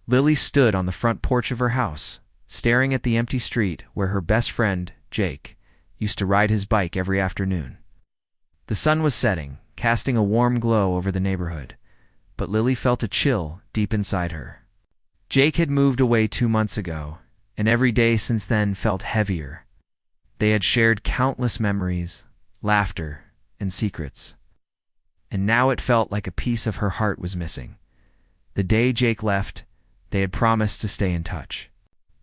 Lily stood on the front porch of her house, staring at the empty street where her best friend, Jake, used to ride his bike every afternoon. The sun was setting, casting a warm glow over the neighborhood, but Lily felt a chill deep inside her. Jake had moved away 2 months ago, and every day since then felt heavier. They had shared countless memories, laughter, and secrets. And now it felt like a piece of her heart was missing. The day Jake left, they had promised to stay in touch.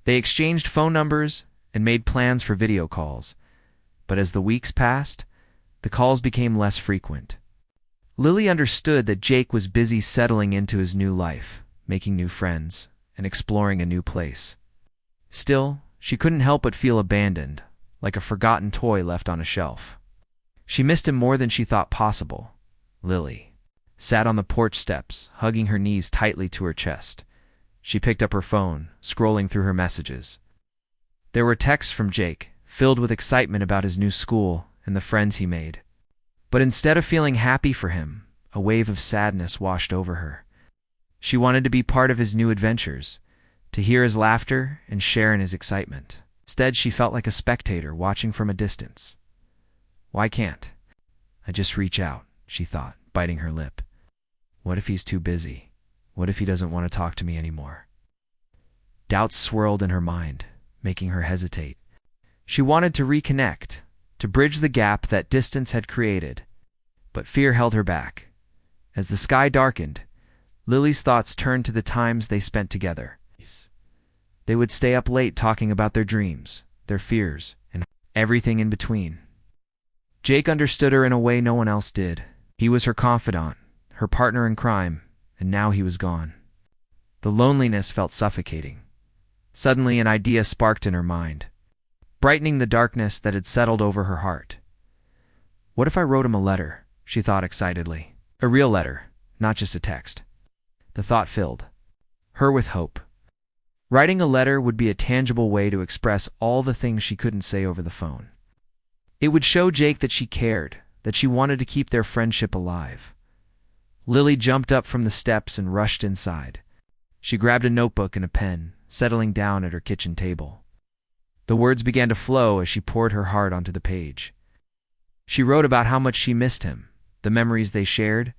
They exchanged phone numbers and made plans for video calls, but as the weeks passed, the calls became less frequent. Lily understood that Jake was busy settling into his new life, making new friends, and exploring a new place. Still, she couldn't help but feel abandoned, like a forgotten toy left on a shelf. She missed him more than she thought possible. Lily sat on the porch steps, hugging her knees tightly to her chest. She picked up her phone, scrolling through her messages. There were texts from Jake, filled with excitement about his new school and the friends he made. But instead of feeling happy for him, a wave of sadness washed over her. She wanted to be part of his new adventures, to hear his laughter and share in his excitement. Instead, she felt like a spectator watching from a distance. Why can't I just reach out, she thought, biting her lip. What if he's too busy? What if he doesn't want to talk to me anymore? Doubts swirled in her mind, making her hesitate. She wanted to reconnect, to bridge the gap that distance had created, but fear held her back. As the sky darkened, Lily's thoughts turned to the times they spent together. They would stay up late talking about their dreams, their fears, and everything in between. Jake understood her in a way no one else did. He was her confidant, her partner in crime, and now he was gone. The loneliness felt suffocating. Suddenly an idea sparked in her mind, brightening the darkness that had settled over her heart. What if I wrote him a letter? She thought excitedly. A real letter, not just a text. The thought filled her with hope. Writing a letter would be a tangible way to express all the things she couldn't say over the phone. It would show Jake that she cared, that she wanted to keep their friendship alive. Lily jumped up from the steps and rushed inside. She grabbed a notebook and a pen, settling down at her kitchen table. The words began to flow as she poured her heart onto the page. She wrote about how much she missed him, the memories they shared,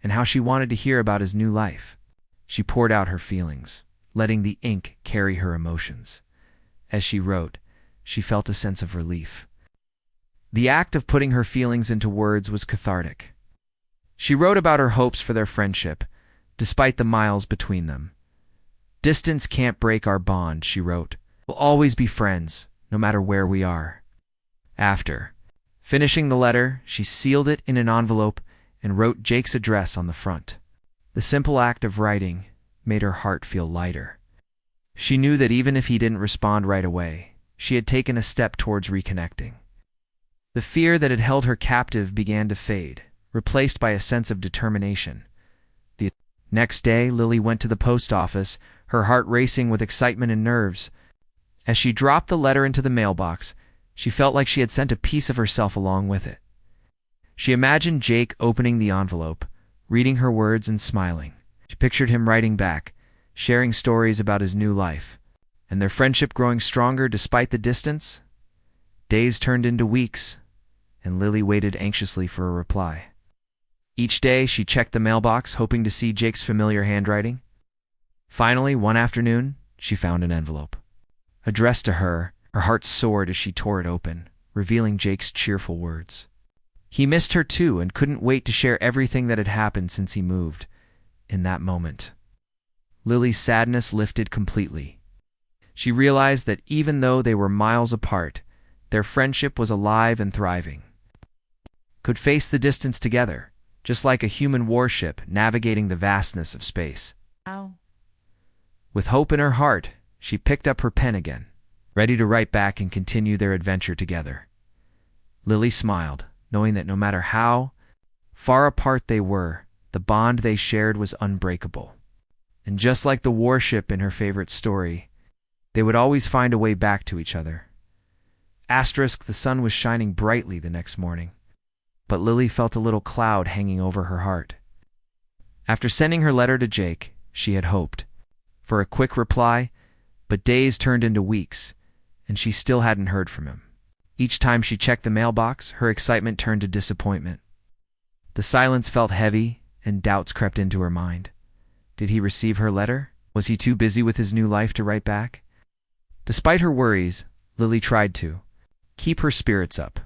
and how she wanted to hear about his new life. She poured out her feelings, letting the ink carry her emotions. As she wrote, she felt a sense of relief. The act of putting her feelings into words was cathartic. She wrote about her hopes for their friendship, despite the miles between them. "Distance can't break our bond," she wrote. "We'll always be friends, no matter where we are." After finishing the letter, she sealed it in an envelope and wrote Jake's address on the front. The simple act of writing made her heart feel lighter. She knew that even if he didn't respond right away, she had taken a step towards reconnecting. The fear that had held her captive began to fade, replaced by a sense of determination. The next day, Lily went to the post office, her heart racing with excitement and nerves. As she dropped the letter into the mailbox, she felt like she had sent a piece of herself along with it. She imagined Jake opening the envelope, reading her words and smiling. She pictured him writing back, sharing stories about his new life, and their friendship growing stronger despite the distance. Days turned into weeks, and Lily waited anxiously for a reply. Each day, she checked the mailbox, hoping to see Jake's familiar handwriting. Finally, one afternoon, she found an envelope. Addressed to her, her heart soared as she tore it open, revealing Jake's cheerful words. He missed her too and couldn't wait to share everything that had happened since he moved. In that moment, Lily's sadness lifted completely. She realized that even though they were miles apart, their friendship was alive and thriving. Could face the distance together, just like a human warship navigating the vastness of space. Ow. With hope in her heart, she picked up her pen again, ready to write back and continue their adventure together. Lily smiled, knowing that no matter how far apart they were, the bond they shared was unbreakable. And just like the warship in her favorite story, they would always find a way back to each other. The sun was shining brightly the next morning, but Lily felt a little cloud hanging over her heart. After sending her letter to Jake, she had hoped. for a quick reply, but days turned into weeks, and she still hadn't heard from him. Each time she checked the mailbox, her excitement turned to disappointment. The silence felt heavy, and doubts crept into her mind. Did he receive her letter? Was he too busy with his new life to write back? Despite her worries, Lily tried to keep her spirits up.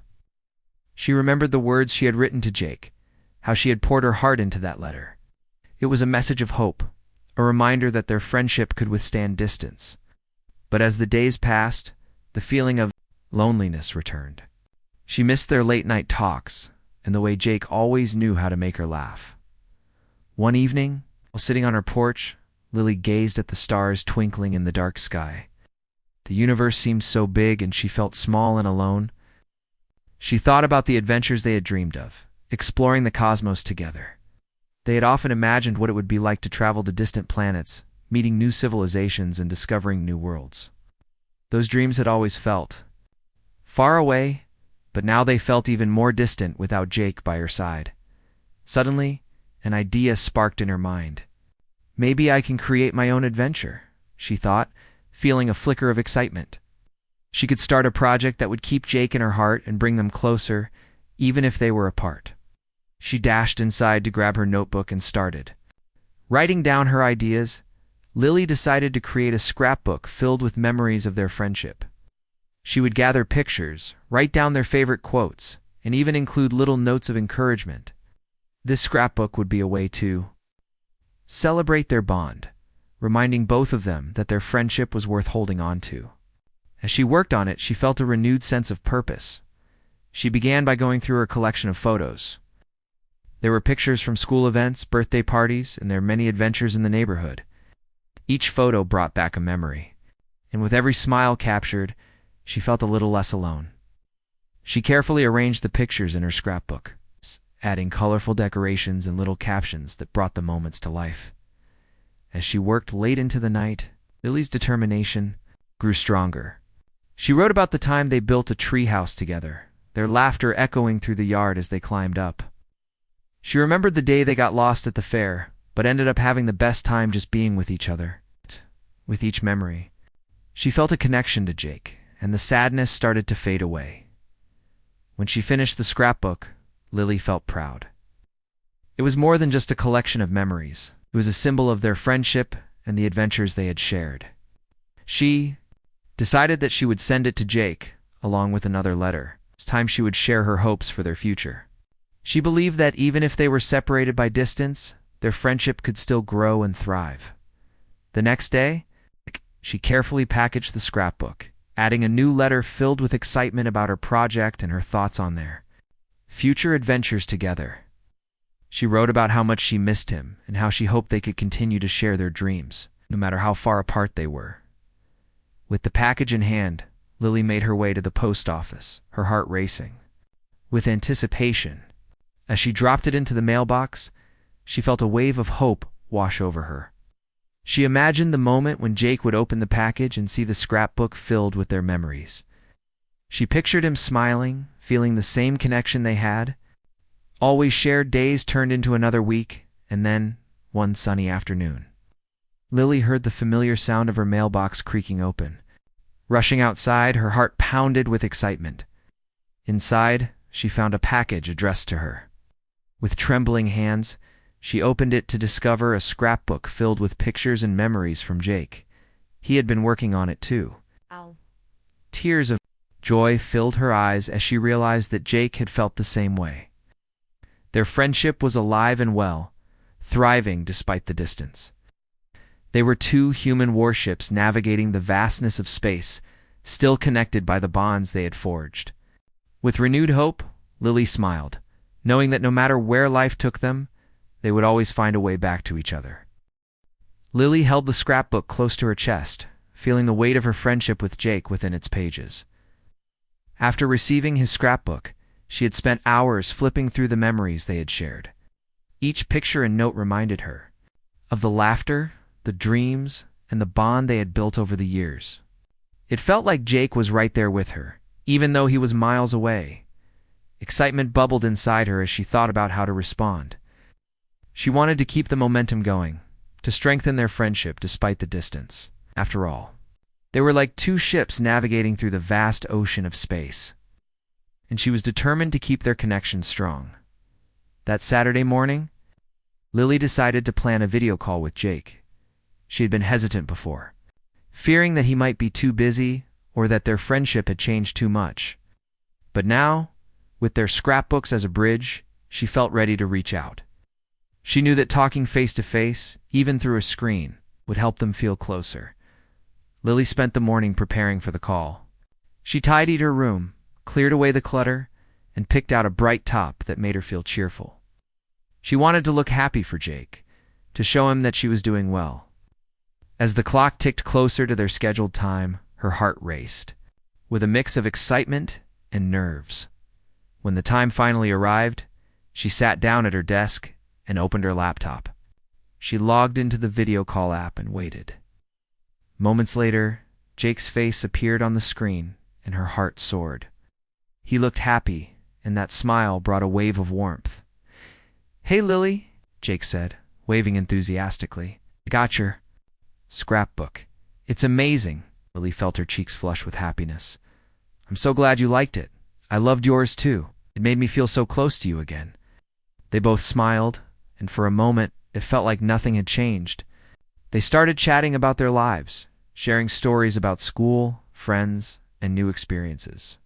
She remembered the words she had written to Jake, how she had poured her heart into that letter. It was a message of hope, a reminder that their friendship could withstand distance. But as the days passed, the feeling of loneliness returned. She missed their late-night talks and the way Jake always knew how to make her laugh. One evening, while sitting on her porch, Lily gazed at the stars twinkling in the dark sky. The universe seemed so big and she felt small and alone. She thought about the adventures they had dreamed of, exploring the cosmos together. They had often imagined what it would be like to travel to distant planets, meeting new civilizations and discovering new worlds. Those dreams had always felt far away, but now they felt even more distant without Jake by her side. Suddenly, an idea sparked in her mind. Maybe I can create my own adventure, she thought, feeling a flicker of excitement. She could start a project that would keep Jake in her heart and bring them closer, even if they were apart. She dashed inside to grab her notebook and started. Writing down her ideas, Lily decided to create a scrapbook filled with memories of their friendship. She would gather pictures, write down their favorite quotes, and even include little notes of encouragement. This scrapbook would be a way to celebrate their bond, reminding both of them that their friendship was worth holding on to. As she worked on it, she felt a renewed sense of purpose. She began by going through her collection of photos. There were pictures from school events, birthday parties, and their many adventures in the neighborhood. Each photo brought back a memory, and with every smile captured, she felt a little less alone. She carefully arranged the pictures in her scrapbook, adding colorful decorations and little captions that brought the moments to life. As she worked late into the night, Lily's determination grew stronger. She wrote about the time they built a tree house together, their laughter echoing through the yard as they climbed up. She remembered the day they got lost at the fair, but ended up having the best time just being with each other. With each memory, she felt a connection to Jake, and the sadness started to fade away. When she finished the scrapbook, Lily felt proud. It was more than just a collection of memories. It was a symbol of their friendship and the adventures they had shared. She decided that she would send it to Jake, along with another letter. It's time she would share her hopes for their future. She believed that even if they were separated by distance, their friendship could still grow and thrive. The next day, she carefully packaged the scrapbook, adding a new letter filled with excitement about her project and her thoughts on their future adventures together. She wrote about how much she missed him and how she hoped they could continue to share their dreams, no matter how far apart they were. With the package in hand, Lily made her way to the post office, her heart racing with anticipation. As she dropped it into the mailbox, she felt a wave of hope wash over her. She imagined the moment when Jake would open the package and see the scrapbook filled with their memories. She pictured him smiling, feeling the same connection they had. Always shared days turned into another week, and then, one sunny afternoon, Lily heard the familiar sound of her mailbox creaking open. Rushing outside, her heart pounded with excitement. Inside, she found a package addressed to her. With trembling hands, she opened it to discover a scrapbook filled with pictures and memories from Jake. He had been working on it too. Ow. Tears of joy filled her eyes as she realized that Jake had felt the same way. Their friendship was alive and well, thriving despite the distance. They were two human warships navigating the vastness of space, still connected by the bonds they had forged. With renewed hope, Lily smiled, knowing that no matter where life took them, they would always find a way back to each other. Lily held the scrapbook close to her chest, feeling the weight of her friendship with Jake within its pages. After receiving his scrapbook, she had spent hours flipping through the memories they had shared. Each picture and note reminded her of the laughter, the dreams, and the bond they had built over the years. It felt like Jake was right there with her, even though he was miles away. Excitement bubbled inside her as she thought about how to respond. She wanted to keep the momentum going, to strengthen their friendship despite the distance. After all, they were like two ships navigating through the vast ocean of space, and she was determined to keep their connection strong. That Saturday morning, Lily decided to plan a video call with Jake. She had been hesitant before, fearing that he might be too busy or that their friendship had changed too much. But now, with their scrapbooks as a bridge, she felt ready to reach out. She knew that talking face-to-face, even through a screen, would help them feel closer. Lily spent the morning preparing for the call. She tidied her room, cleared away the clutter, and picked out a bright top that made her feel cheerful. She wanted to look happy for Jake, to show him that she was doing well. As the clock ticked closer to their scheduled time, her heart raced, with a mix of excitement and nerves. When the time finally arrived, she sat down at her desk and opened her laptop. She logged into the video call app and waited. Moments later, Jake's face appeared on the screen, and her heart soared. He looked happy, and that smile brought a wave of warmth. "Hey, Lily," Jake said, waving enthusiastically. "I got your scrapbook. It's amazing." Lily felt her cheeks flush with happiness. "I'm so glad you liked it. I loved yours too. It made me feel so close to you again." They both smiled, and for a moment, it felt like nothing had changed. They started chatting about their lives, sharing stories about school, friends, and new experiences.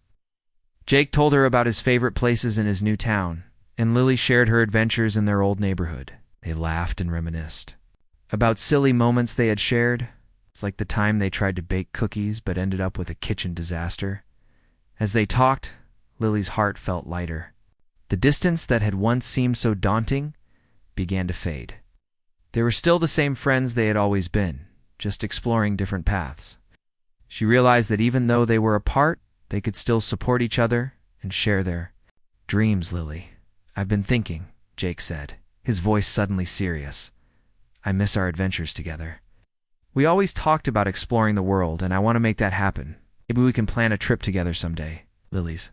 Jake told her about his favorite places in his new town, and Lily shared her adventures in their old neighborhood. They laughed and reminisced about silly moments they had shared. It's like the time they tried to bake cookies but ended up with a kitchen disaster. As they talked, Lily's heart felt lighter. The distance that had once seemed so daunting began to fade. They were still the same friends they had always been, just exploring different paths. She realized that even though they were apart, they could still support each other and share their dreams. "Lily, I've been thinking," Jake said, his voice suddenly serious. "I miss our adventures together. We always talked about exploring the world, and I want to make that happen. Maybe we can plan a trip together someday." Lily's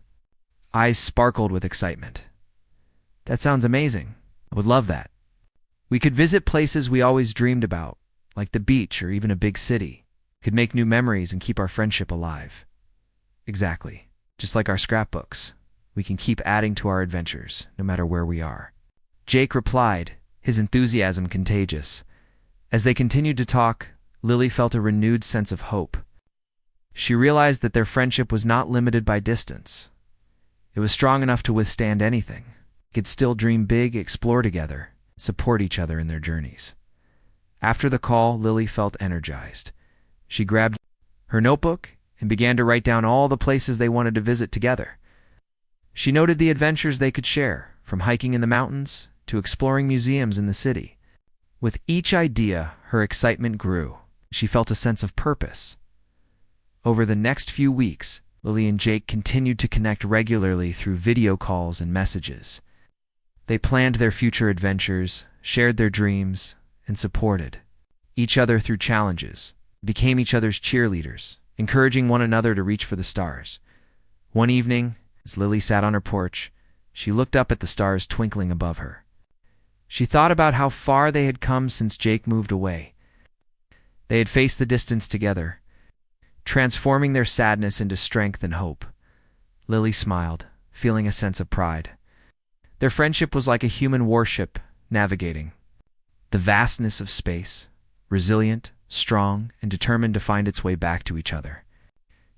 eyes sparkled with excitement. "That sounds amazing. I would love that. We could visit places we always dreamed about, like the beach or even a big city. Could make new memories and keep our friendship alive." "Exactly. Just like our scrapbooks. We can keep adding to our adventures, no matter where we are." Jake replied, his enthusiasm contagious. As they continued to talk, Lily felt a renewed sense of hope. She realized that their friendship was not limited by distance. It was strong enough to withstand anything. They could still dream big, explore together, and support each other in their journeys. After the call, Lily felt energized. She grabbed her notebook and began to write down all the places they wanted to visit together. She noted the adventures they could share, from hiking in the mountains to exploring museums in the city. With each idea, her excitement grew. She felt a sense of purpose. Over the next few weeks, Lily and Jake continued to connect regularly through video calls and messages. They planned their future adventures, shared their dreams, and supported each other through challenges, became each other's cheerleaders, encouraging one another to reach for the stars. One evening, as Lily sat on her porch, she looked up at the stars twinkling above her. She thought about how far they had come since Jake moved away. They had faced the distance together, transforming their sadness into strength and hope. Lily smiled, feeling a sense of pride. Their friendship was like a human warship navigating the vastness of space, resilient, strong, and determined to find its way back to each other.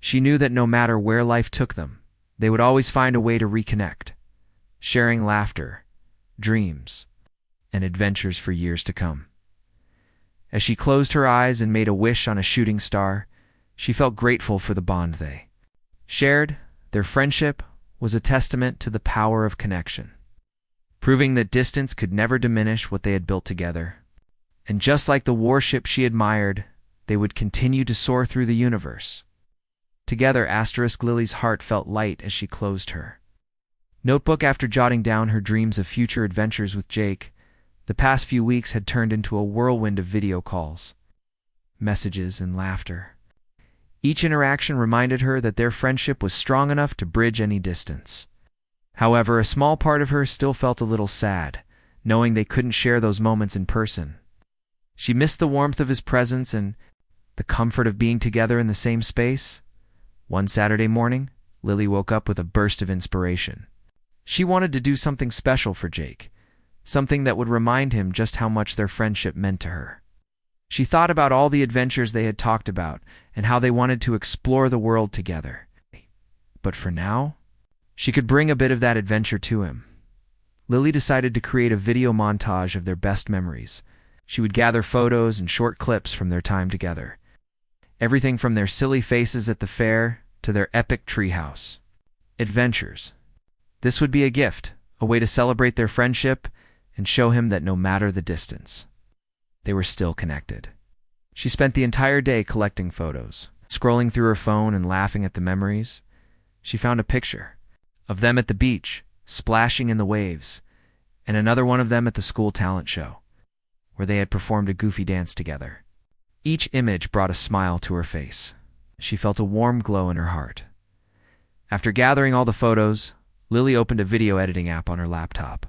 She knew that no matter where life took them, they would always find a way to reconnect, sharing laughter, dreams, and adventures for years to come. As she closed her eyes and made a wish on a shooting star, she felt grateful for the bond they shared. Their friendship was a testament to the power of connection, proving that distance could never diminish what they had built together. And just like the warship she admired, they would continue to soar through the universe. Together, Lily's heart felt light as she closed her notebook after jotting down her dreams of future adventures with Jake. The past few weeks had turned into a whirlwind of video calls, messages, and laughter. Each interaction reminded her that their friendship was strong enough to bridge any distance. However, a small part of her still felt a little sad, knowing they couldn't share those moments in person. She missed the warmth of his presence and the comfort of being together in the same space. One Saturday morning, Lily woke up with a burst of inspiration. She wanted to do something special for Jake, something that would remind him just how much their friendship meant to her. She thought about all the adventures they had talked about and how they wanted to explore the world together. But for now, she could bring a bit of that adventure to him. Lily decided to create a video montage of their best memories. She would gather photos and short clips from their time together. Everything from their silly faces at the fair to their epic treehouse adventures. This would be a gift, a way to celebrate their friendship and show him that no matter the distance, they were still connected. She spent the entire day collecting photos, scrolling through her phone and laughing at the memories. She found a picture of them at the beach, splashing in the waves, and another one of them at the school talent show, where they had performed a goofy dance together. Each image brought a smile to her face. She felt a warm glow in her heart. After gathering all the photos, Lily opened a video editing app on her laptop.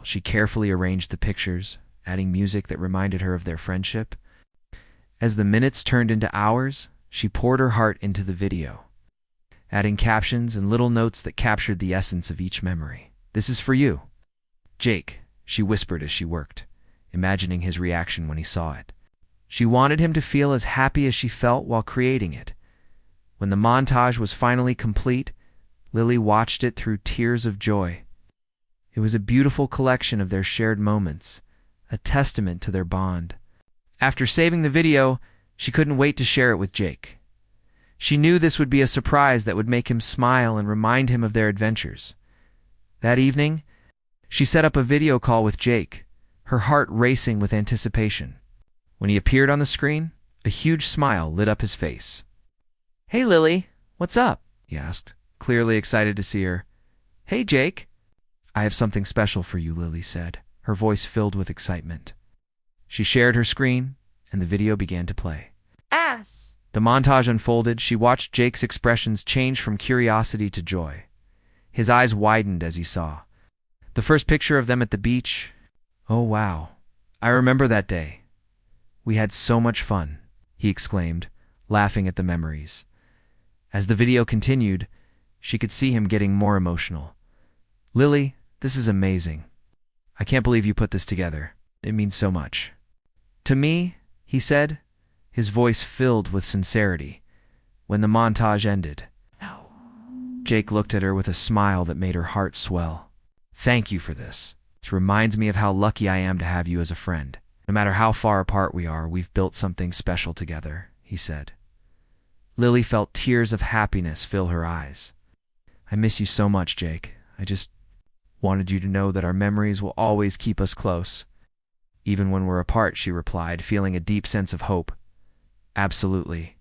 She carefully arranged the pictures, adding music that reminded her of their friendship. As the minutes turned into hours, she poured her heart into the video, adding captions and little notes that captured the essence of each memory. "This is for you, Jake," she whispered as she worked, imagining his reaction when he saw it. She wanted him to feel as happy as she felt while creating it. When the montage was finally complete, Lily watched it through tears of joy. It was a beautiful collection of their shared moments, a testament to their bond. After saving the video, she couldn't wait to share it with Jake. She knew this would be a surprise that would make him smile and remind him of their adventures. That evening, she set up a video call with Jake, her heart racing with anticipation. When he appeared on the screen, a huge smile lit up his face. "Hey, Lily, what's up?" he asked, clearly excited to see her. "Hey, Jake." "I have something special for you," Lily said, her voice filled with excitement. She shared her screen, and the video began to play. Ass. The montage unfolded. She watched Jake's expressions change from curiosity to joy. His eyes widened as he saw the first picture of them at the beach. "Oh, wow. I remember that day. We had so much fun," he exclaimed, laughing at the memories. As the video continued, she could see him getting more emotional. "Lily, this is amazing. I can't believe you put this together. It means so much to me," he said, his voice filled with sincerity. When the montage ended, Jake looked at her with a smile that made her heart swell. "Thank you for this. It reminds me of how lucky I am to have you as a friend. No matter how far apart we are, we've built something special together," he said. Lily felt tears of happiness fill her eyes. "I miss you so much, Jake. I just wanted you to know that our memories will always keep us close. Even when we're apart," she replied, feeling a deep sense of hope. "Absolutely.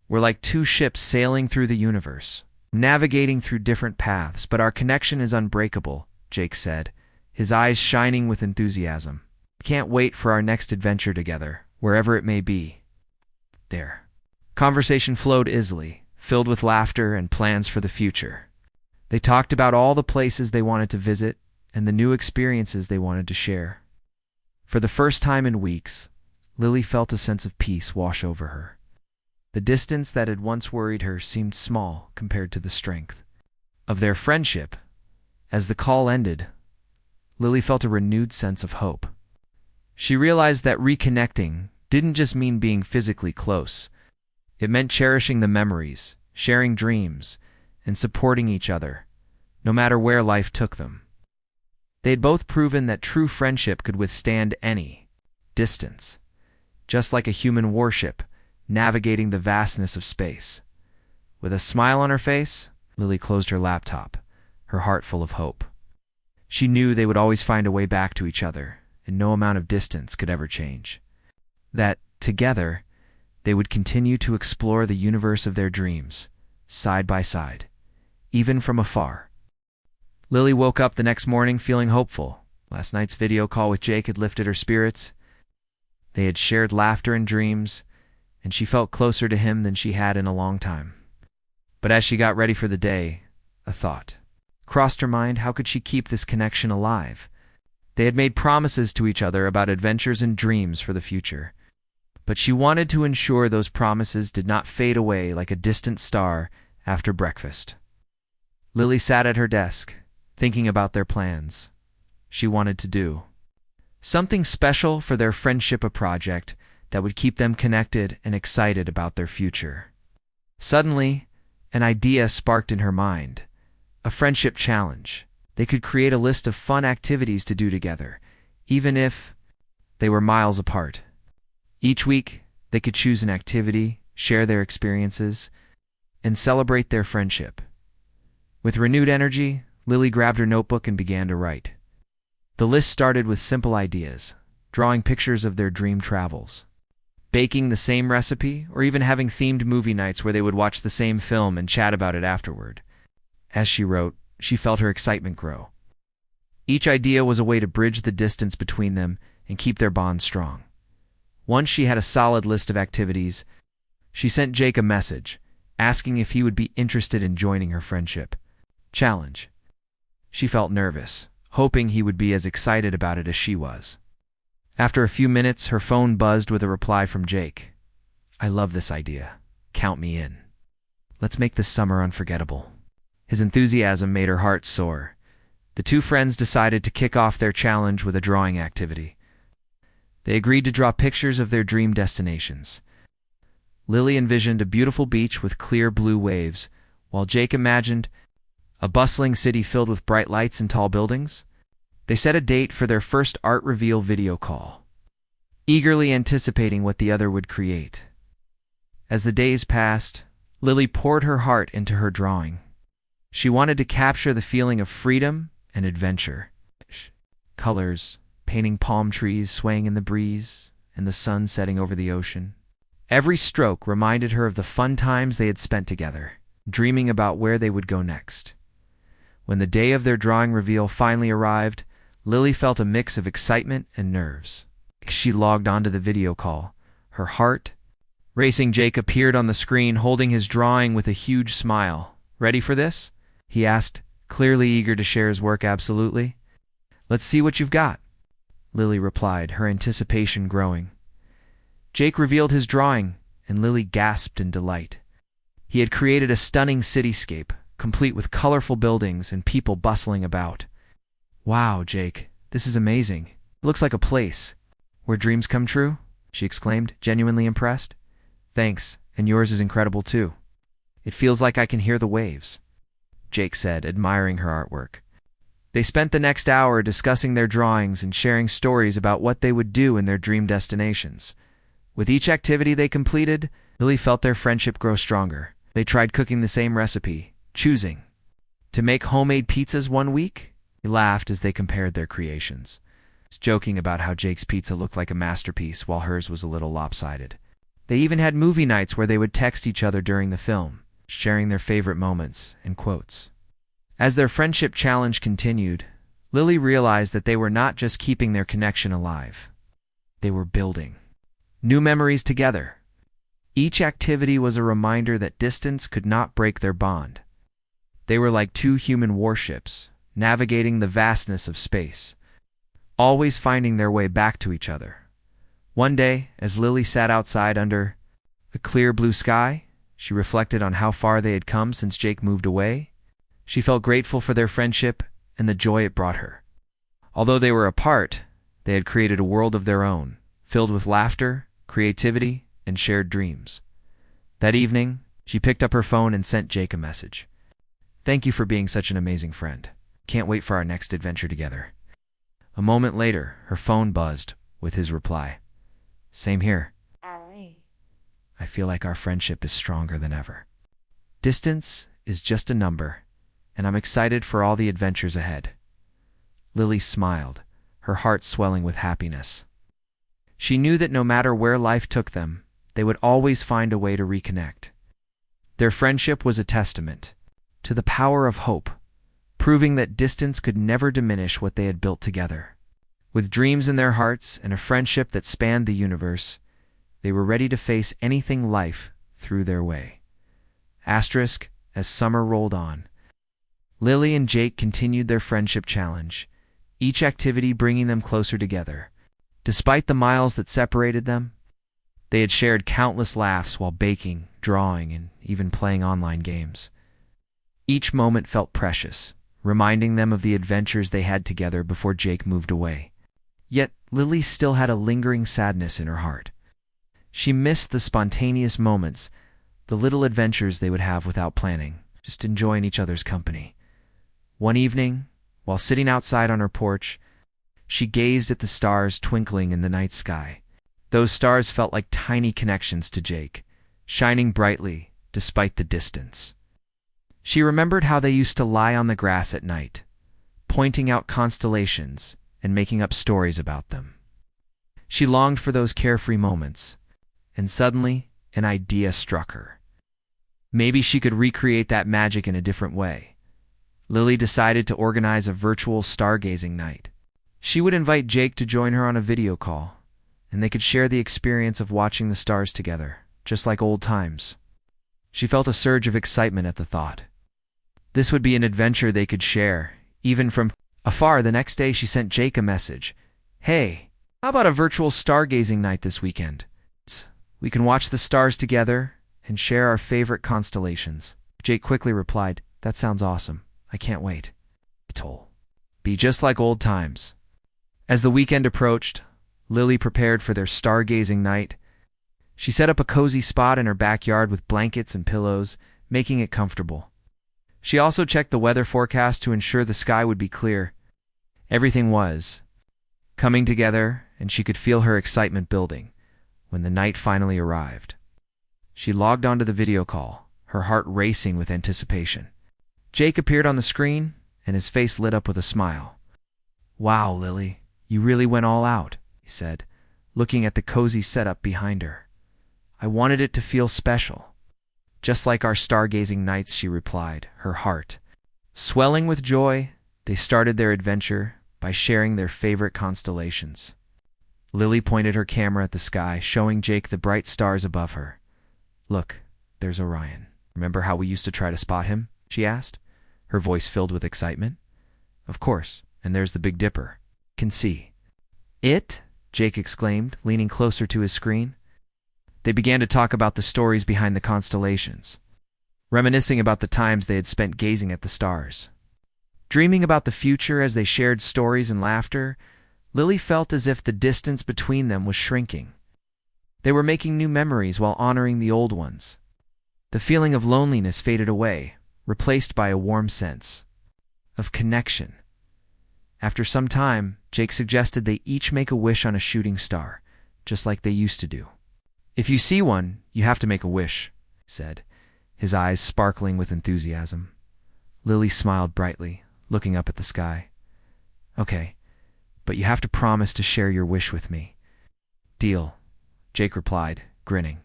We're like two ships sailing through the universe, navigating through different paths, but our connection is unbreakable," Jake said, his eyes shining with enthusiasm. "Can't wait for our next adventure together, wherever it may be." There. Conversation flowed easily, filled with laughter and plans for the future. They talked about all the places they wanted to visit and the new experiences they wanted to share. For the first time in weeks, Lily felt a sense of peace wash over her. The distance that had once worried her seemed small compared to the strength of their friendship. As the call ended, Lily felt a renewed sense of hope. She realized that reconnecting didn't just mean being physically close. It meant cherishing the memories, sharing dreams, and supporting each other, no matter where life took them. They had both proven that true friendship could withstand any distance, just like a human warship navigating the vastness of space. With a smile on her face, Lily closed her laptop, her heart full of hope. She knew they would always find a way back to each other, and no amount of distance could ever change. That, together, they would continue to explore the universe of their dreams, side by side, even from afar. Lily woke up the next morning feeling hopeful. Last night's video call with Jake had lifted her spirits. They had shared laughter and dreams, and she felt closer to him than she had in a long time. But as she got ready for the day, a thought crossed her mind. How could she keep this connection alive? They had made promises to each other about adventures and dreams for the future. but she wanted to ensure those promises did not fade away like a distant star after breakfast. Lily sat at her desk, thinking about their plans. She wanted to do something special for their friendship, a project that would keep them connected and excited about their future. Suddenly, an idea sparked in her mind. A friendship challenge. They could create a list of fun activities to do together, even if they were miles apart. Each week, they could choose an activity, share their experiences, and celebrate their friendship. With renewed energy, Lily grabbed her notebook and began to write. The list started with simple ideas, drawing pictures of their dream travels, baking the same recipe, or even having themed movie nights where they would watch the same film and chat about it afterward. As she wrote, she felt her excitement grow. Each idea was a way to bridge the distance between them and keep their bond strong. Once she had a solid list of activities, she sent Jake a message, asking if he would be interested in joining her friendship challenge. She felt nervous, hoping he would be as excited about it as she was. After a few minutes, her phone buzzed with a reply from Jake. "I love this idea. Count me in. Let's make this summer unforgettable." His enthusiasm made her heart soar. The two friends decided to kick off their challenge with a drawing activity. They agreed to draw pictures of their dream destinations. Lily envisioned a beautiful beach with clear blue waves, while Jake imagined a bustling city filled with bright lights and tall buildings. They set a date for their first art reveal video call, eagerly anticipating what the other would create. As the days passed, Lily poured her heart into her drawing. She wanted to capture the feeling of freedom and adventure. Colors, painting palm trees swaying in the breeze, and the sun setting over the ocean. Every stroke reminded her of the fun times they had spent together, dreaming about where they would go next. When the day of their drawing reveal finally arrived, Lily felt a mix of excitement and nerves. She logged onto the video call, her heart racing. Jake appeared on the screen holding his drawing with a huge smile. "Ready for this?" he asked, clearly eager to share his work. "Absolutely. Let's see what you've got," Lily replied, her anticipation growing. Jake revealed his drawing, and Lily gasped in delight. He had created a stunning cityscape, complete with colorful buildings and people bustling about. "Wow, Jake, this is amazing. It looks like a place where dreams come true," she exclaimed, genuinely impressed. "Thanks, and yours is incredible too. It feels like I can hear the waves," Jake said, admiring her artwork. They spent the next hour discussing their drawings and sharing stories about what they would do in their dream destinations. With each activity they completed, Lily felt their friendship grow stronger. They tried cooking the same recipe, choosing to make homemade pizzas one week. They laughed as they compared their creations, joking about how Jake's pizza looked like a masterpiece while hers was a little lopsided. They even had movie nights where they would text each other during the film, sharing their favorite moments and quotes. As their friendship challenge continued, Lily realized that they were not just keeping their connection alive. They were building new memories together. Each activity was a reminder that distance could not break their bond. They were like two human warships, navigating the vastness of space, always finding their way back to each other. One day, as Lily sat outside under the clear blue sky, she reflected on how far they had come since Jake moved away. She felt grateful for their friendship and the joy it brought her. Although they were apart, they had created a world of their own, filled with laughter, creativity, and shared dreams. That evening, she picked up her phone and sent Jake a message. "Thank you for being such an amazing friend. Can't wait for our next adventure together." A moment later, her phone buzzed with his reply. "Same here. I feel like our friendship is stronger than ever. Distance is just a number, and I'm excited for all the adventures ahead." Lily smiled, her heart swelling with happiness. She knew that no matter where life took them, they would always find a way to reconnect. Their friendship was a testament to the power of hope, proving that distance could never diminish what they had built together. With dreams in their hearts and a friendship that spanned the universe, they were ready to face anything life threw their way. Asterisk, as summer rolled on, Lily and Jake continued their friendship challenge, each activity bringing them closer together. Despite the miles that separated them, They had shared countless laughs while baking, drawing, and even playing online games. Each moment felt precious, reminding them of the adventures they had together before Jake moved away. Yet Lily still had a lingering sadness in her heart. She missed the spontaneous moments, the little adventures they would have without planning, just enjoying each other's company. One evening, while sitting outside on her porch, she gazed at the stars twinkling in the night sky. Those stars felt like tiny connections to Jake, shining brightly despite the distance. She remembered how they used to lie on the grass at night, pointing out constellations and making up stories about them. She longed for those carefree moments, and suddenly an idea struck her. Maybe she could recreate that magic in a different way. Lily decided to organize a virtual stargazing night. She would invite Jake to join her on a video call, and they could share the experience of watching the stars together, just like old times. She felt a surge of excitement at the thought. This would be an adventure they could share, even from afar. The next day she sent Jake a message. "Hey, how about a virtual stargazing night this weekend? We can watch the stars together and share our favorite constellations." Jake quickly replied, "That sounds awesome. I can't wait. It'll be just like old times." As the weekend approached, Lily prepared for their stargazing night. She set up a cozy spot in her backyard with blankets and pillows, making it comfortable. She also checked the weather forecast to ensure the sky would be clear. Everything was coming together, and she could feel her excitement building when the night finally arrived. She logged onto the video call, her heart racing with anticipation. Jake appeared on the screen, and his face lit up with a smile. "Wow, Lily, you really went all out," he said, looking at the cozy setup behind her. "I wanted it to feel special." "Just like our stargazing nights," she replied, her heart swelling with joy. They started their adventure by sharing their favorite constellations. Lily pointed her camera at the sky, showing Jake the bright stars above her. "Look, there's Orion. Remember how we used to try to spot him?" she asked, her voice filled with excitement. "Of course, and there's the Big Dipper. Can see." "It?" Jake exclaimed, leaning closer to his screen. They began to talk about the stories behind the constellations, reminiscing about the times they had spent gazing at the stars. Dreaming about the future as they shared stories and laughter, Lily felt as if the distance between them was shrinking. They were making new memories while honoring the old ones. The feeling of loneliness faded away, replaced by a warm sense of connection. After some time, Jake suggested they each make a wish on a shooting star, just like they used to do. "If you see one, you have to make a wish," he said, his eyes sparkling with enthusiasm. Lily smiled brightly, looking up at the sky. "Okay, but you have to promise to share your wish with me." "Deal," Jake replied, grinning.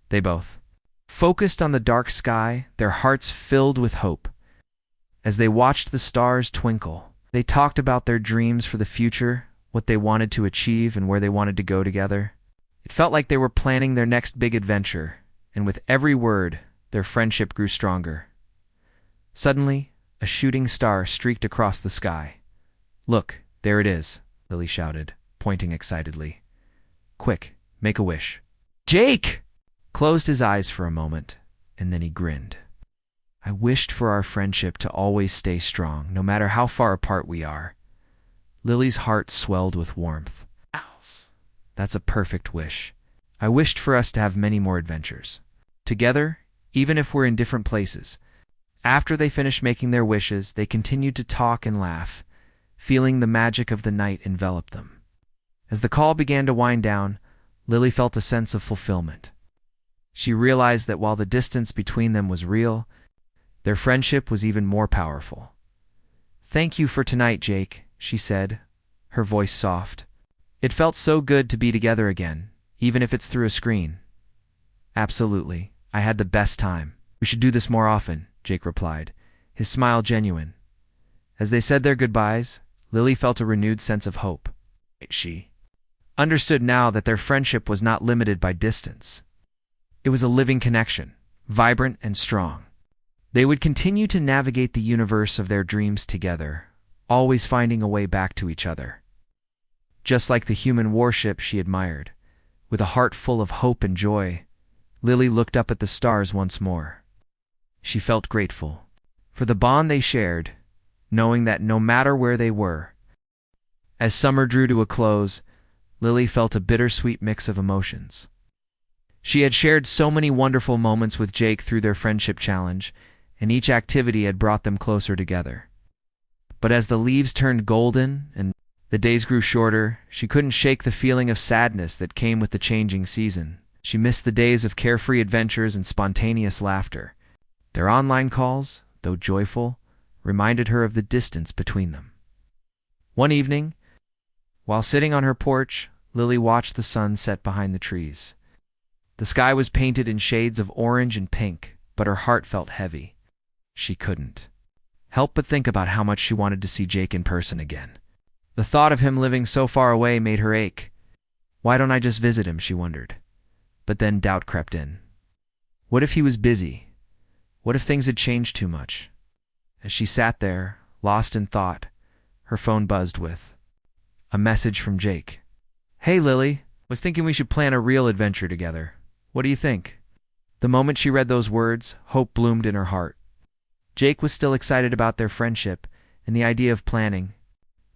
They both focused on the dark sky, their hearts filled with hope. As they watched the stars twinkle, they talked about their dreams for the future, what they wanted to achieve, and where they wanted to go together. It felt like they were planning their next big adventure, and with every word, their friendship grew stronger. Suddenly, a shooting star streaked across the sky. "Look, there it is," Lily shouted, pointing excitedly. "Quick, make a wish." Jake closed his eyes for a moment, and then he grinned. "I wished for our friendship to always stay strong, no matter how far apart we are." Lily's heart swelled with warmth. "That's a perfect wish. I wished for us to have many more adventures together, even if we're in different places." After they finished making their wishes, they continued to talk and laugh, feeling the magic of the night envelop them. As the call began to wind down, Lily felt a sense of fulfillment. She realized that while the distance between them was real, their friendship was even more powerful. "Thank you for tonight, Jake," she said, her voice soft. "It felt so good to be together again, even if it's through a screen." "Absolutely. I had the best time. We should do this more often," Jake replied, his smile genuine. As they said their goodbyes, Lily felt a renewed sense of hope. She understood now that their friendship was not limited by distance. It was a living connection, vibrant and strong. They would continue to navigate the universe of their dreams together, always finding a way back to each other. Just like the human warship she admired, With a heart full of hope and joy, Lily looked up at the stars once more. She felt grateful for the bond they shared, knowing that no matter where they were. As summer drew to a close, Lily felt a bittersweet mix of emotions. She had shared so many wonderful moments with Jake through their friendship challenge, and each activity had brought them closer together. But as the leaves turned golden and the days grew shorter, she couldn't shake the feeling of sadness that came with the changing season. She missed the days of carefree adventures and spontaneous laughter. Their online calls, though joyful, reminded her of the distance between them. One evening, while sitting on her porch, Lily watched the sun set behind the trees. The sky was painted in shades of orange and pink, but her heart felt heavy. She couldn't help but think about how much she wanted to see Jake in person again. The thought of him living so far away made her ache. Why don't I just visit him, she wondered. But then doubt crept in. What if he was busy? What if things had changed too much? As she sat there, lost in thought, her phone buzzed with a message from Jake. "Hey, Lily, was thinking we should plan a real adventure together. What do you think?" The moment she read those words, hope bloomed in her heart. Jake was still excited about their friendship, and the idea of planning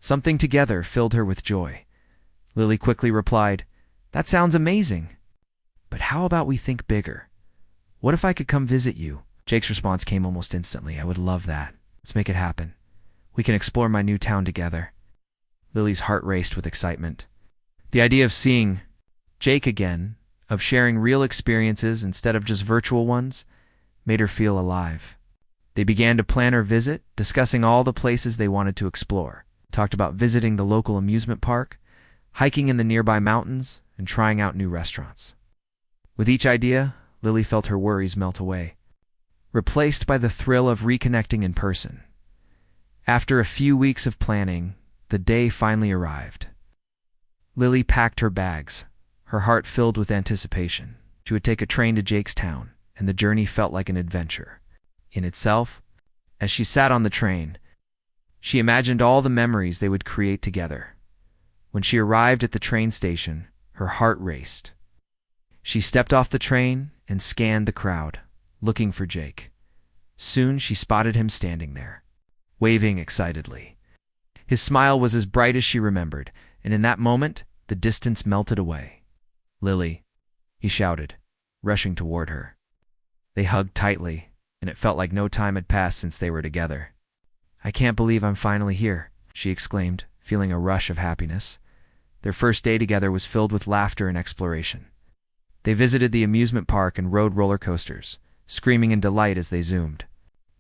something together filled her with joy. Lily quickly replied, "That sounds amazing. But how about we think bigger? What if I could come visit you?" Jake's response came almost instantly. "I would love that. Let's make it happen. We can explore my new town together." Lily's heart raced with excitement. The idea of seeing Jake again, of sharing real experiences instead of just virtual ones, made her feel alive. They began to plan her visit, discussing all the places they wanted to explore. Talked about visiting the local amusement park, hiking in the nearby mountains, and trying out new restaurants. With each idea, Lily felt her worries melt away, replaced by the thrill of reconnecting in person. After a few weeks of planning, the day finally arrived. Lily packed her bags, her heart filled with anticipation. She would take a train to Jake's town, and the journey felt like an adventure in itself. As she sat on the train, she imagined all the memories they would create together. When she arrived at the train station, her heart raced. She stepped off the train and scanned the crowd, looking for Jake. Soon she spotted him standing there, waving excitedly. His smile was as bright as she remembered, and in that moment, the distance melted away. "Lily," he shouted, rushing toward her. They hugged tightly, and it felt like no time had passed since they were together. "I can't believe I'm finally here," she exclaimed, feeling a rush of happiness. Their first day together was filled with laughter and exploration. They visited the amusement park and rode roller coasters, screaming in delight as they zoomed.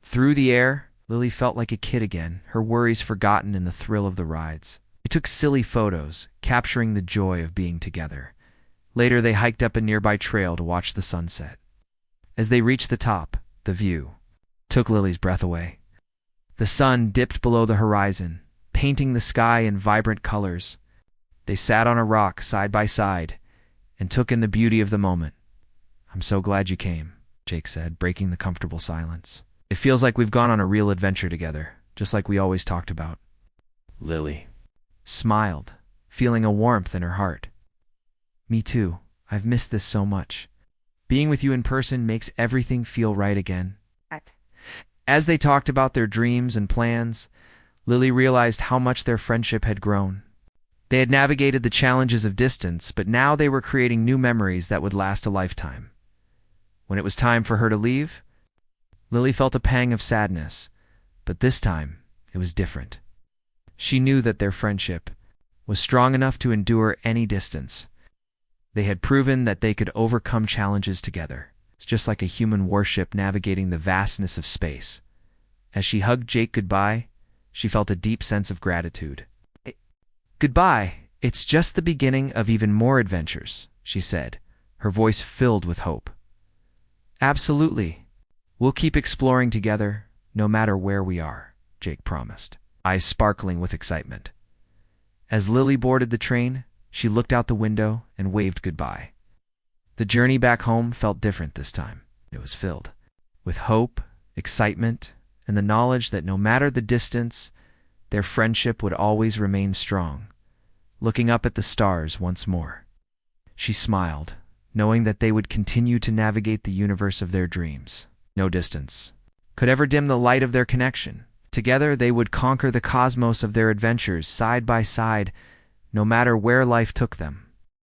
Through the air, Lily felt like a kid again, her worries forgotten in the thrill of the rides. They took silly photos, capturing the joy of being together. Later, they hiked up a nearby trail to watch the sunset. As they reached the top, the view took Lily's breath away. The sun dipped below the horizon, painting the sky in vibrant colors. They sat on a rock side by side and took in the beauty of the moment. "I'm so glad you came," Jake said, breaking the comfortable silence. "It feels like we've gone on a real adventure together, just like we always talked about." Lily smiled, feeling a warmth in her heart. "Me too. I've missed this so much. Being with you in person makes everything feel right again." As they talked about their dreams and plans, Lily realized how much their friendship had grown. They had navigated the challenges of distance, but now they were creating new memories that would last a lifetime. When it was time for her to leave, Lily felt a pang of sadness, but this time it was different. She knew that their friendship was strong enough to endure any distance. They had proven that they could overcome challenges together. It's just like a human warship navigating the vastness of space. As she hugged Jake goodbye, she felt a deep sense of gratitude. "Goodbye, it's just the beginning of even more adventures," she said, her voice filled with hope. "Absolutely. We'll keep exploring together, no matter where we are," Jake promised, eyes sparkling with excitement. As Lily boarded the train, she looked out the window and waved goodbye. The journey back home felt different this time. It was filled with hope, excitement, and the knowledge that no matter the distance, their friendship would always remain strong. Looking up at the stars once more, She smiled, knowing that they would continue to navigate the universe of their dreams. No distance could ever dim the light of their connection. Together, they would conquer the cosmos of their adventures side by side, no matter where life took them.